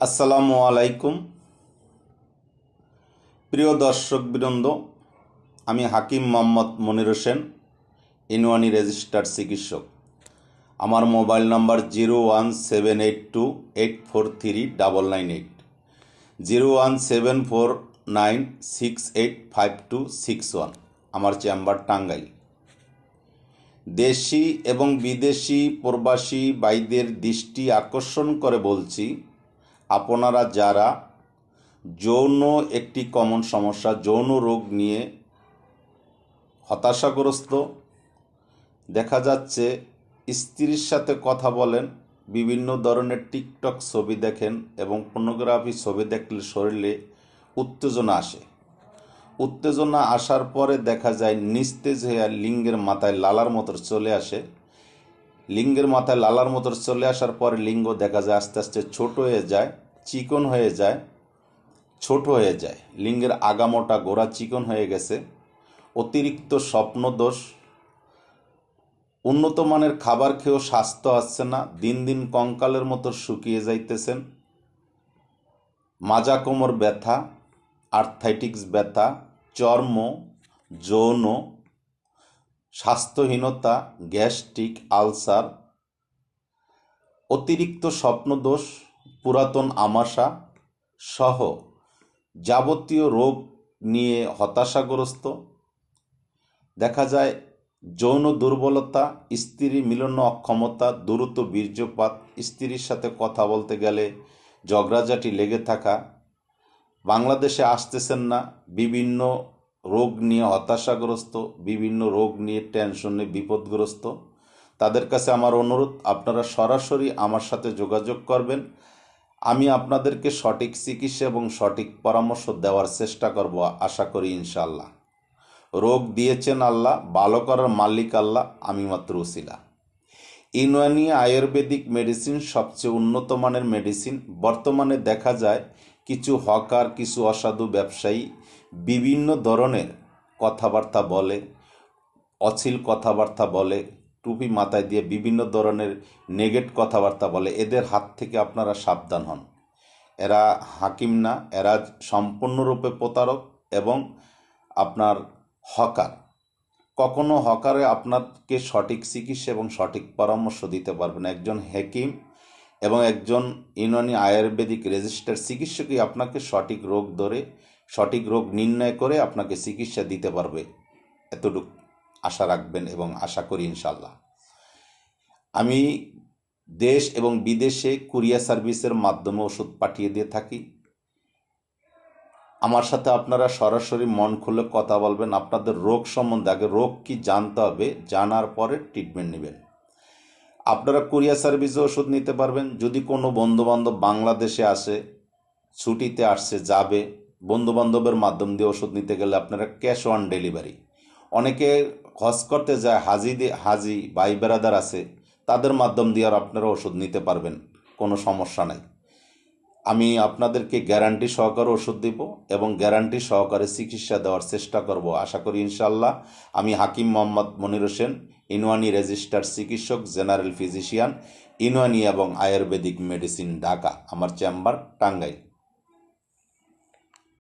আসসালামু আলাইকুম প্রিয় দর্শকবৃন্দ, আমি হাকিম মোহাম্মদ মনির হোসেন, ইনওয়ানি রেজিস্টার্ড চিকিৎসক। আমার মোবাইল নাম্বার 01782843998, 01749685261। আমার চেম্বার টাঙ্গাইল। দেশি এবং বিদেশি প্রবাসী ভাইদের দৃষ্টি আকর্ষণ করে বলছি, আপনারা যারা যৌন একটি কমন সমস্যা যৌন রোগ নিয়ে হতাশাগ্রস্ত, দেখা যাচ্ছে স্ত্রীর সাথে কথা বলেন, বিভিন্ন ধরনের টিকটক ছবি দেখেন এবং পর্নোগ্রাফি ছবি দেখলে শরীরে উত্তেজনা আসে। উত্তেজনা আসার পরে দেখা যায় নিস্তেজ হয়ে লিঙ্গের মাথায় লালার মতো চলে আসে। লিঙ্গের মাথায় লালার মতো চলে আসার পরে লিঙ্গ দেখা যায় আস্তে আস্তে ছোট হয়ে যায়, চিকন হয়ে যায়, ছোট হয়ে যায়। লিঙ্গের আগামোটা গোড়া চিকন হয়ে গেছে। অতিরিক্ত স্বপ্নদোষ, উন্নত মানের খাবার খেয়েও স্বাস্থ্য আসছে না, দিন দিন কঙ্কালের মতো শুকিয়ে যাইতেছেন। মাজা কোমর ব্যথা, আর্থাইটিক্স ব্যথা, চর্ম, যৌন স্বাস্থ্যহীনতা, গ্যাস্ট্রিক আলসার, অতিরিক্ত স্বপ্নদোষ, পুরাতন আমাশা সহ যাবতীয় রোগ নিয়ে হতাশাগ্রস্ত। দেখা যায় যৌন দুর্বলতা, স্ত্রী মিলন অক্ষমতা, দ্রুত বীর্যপাত, স্ত্রীর সাথে কথা বলতে গেলে ঝগড়াঝাটি লেগে থাকা, বাংলাদেশে আসতেছেন না, বিভিন্ন রোগ নিয়ে হতাশাগ্রস্ত, বিভিন্ন রোগ নিয়ে টেনশনে বিপদগ্রস্ত। তাদের কাছে আমার অনুরোধ, আপনারা সরাসরি আমার সাথে যোগাযোগ করবেন। আমি আপনাদেরকে সঠিক চিকিৎসা এবং সঠিক পরামর্শ দেওয়ার চেষ্টা করব, আশা করি ইনশাআল্লাহ। রোগ দিয়েছেন আল্লাহ, ভালো করার মালিক আল্লাহ, আমি মাত্র উসিলা। ইউনানি আয়ুর্বেদিক মেডিসিন সবচেয়ে উন্নত মানের মেডিসিন। বর্তমানে দেখা যায় কিছু হকার, কিছু অসাধু ব্যবসায়ী বিভিন্ন ধরনের কথাবার্তা বলে, অশ্লীল কথাবার্তা বলে, টুপি মাথায় দিয়ে বিভিন্ন ধরনের নেগেট কথাবার্তা বলে। এদের হাত থেকে আপনারা সাবধান হন। এরা হাকিম না, এরা সম্পূর্ণরূপে প্রতারক এবং আপনার হকার। কখনো হকারে আপনাকে সঠিক চিকিৎসা এবং সঠিক পরামর্শ দিতে পারবে না। একজন হাকিম এবং একজন ইউনানি আয়ুর্বেদিক রেজিস্টার্ড চিকিৎসকই আপনাকে সঠিক রোগ ধরে, সঠিক রোগ নির্ণয় করে আপনাকে চিকিৎসা দিতে পারবে, এতটুকু আশা রাখবেন এবং আশা করি ইনশাল্লাহ। আমি দেশ এবং বিদেশে কুরিয়ার সার্ভিসের মাধ্যমে ওষুধ পাঠিয়ে দিয়ে থাকি। আমার সাথে আপনারা সরাসরি মন খুলে কথা বলবেন। আপনাদের রোগ সম্বন্ধে আগে রোগ কি জানতে হবে, জানার পরে ট্রিটমেন্ট নেবেন। আপনারা কুরিয়ার সার্ভিসে ওষুধ নিতে পারবেন। যদি কোনো বন্ধুবান্ধব বাংলাদেশে আসে, ছুটিতে আসছে, যাবে, বন্ধুবান্ধবের মাধ্যম দিয়ে ওষুধ নিতে গেলে আপনারা ক্যাশ অন ডেলিভারি। অনেকে হজ করতে যায়, হাজি ভাই বেরাদার আছে, তাদের মাধ্যম দিয়ে আর আপনারা ওষুধ নিতে পারবেন, কোনো সমস্যা নাই। আমি আপনাদেরকে গ্যারান্টি সহকারে ওষুধ দিব এবং গ্যারান্টি সহকারে চিকিৎসা দেওয়ার চেষ্টা করব, আশা করি ইনশাল্লাহ। আমি হাকিম মোহাম্মদ মনির হোসেন, ইনওয়ানি রেজিস্টার্ড চিকিৎসক, জেনারেল ফিজিশিয়ান, ইনওয়ানি এবং আয়ুর্বেদিক মেডিসিন, ঢাকা। আমার চেম্বার টাঙ্গাইল।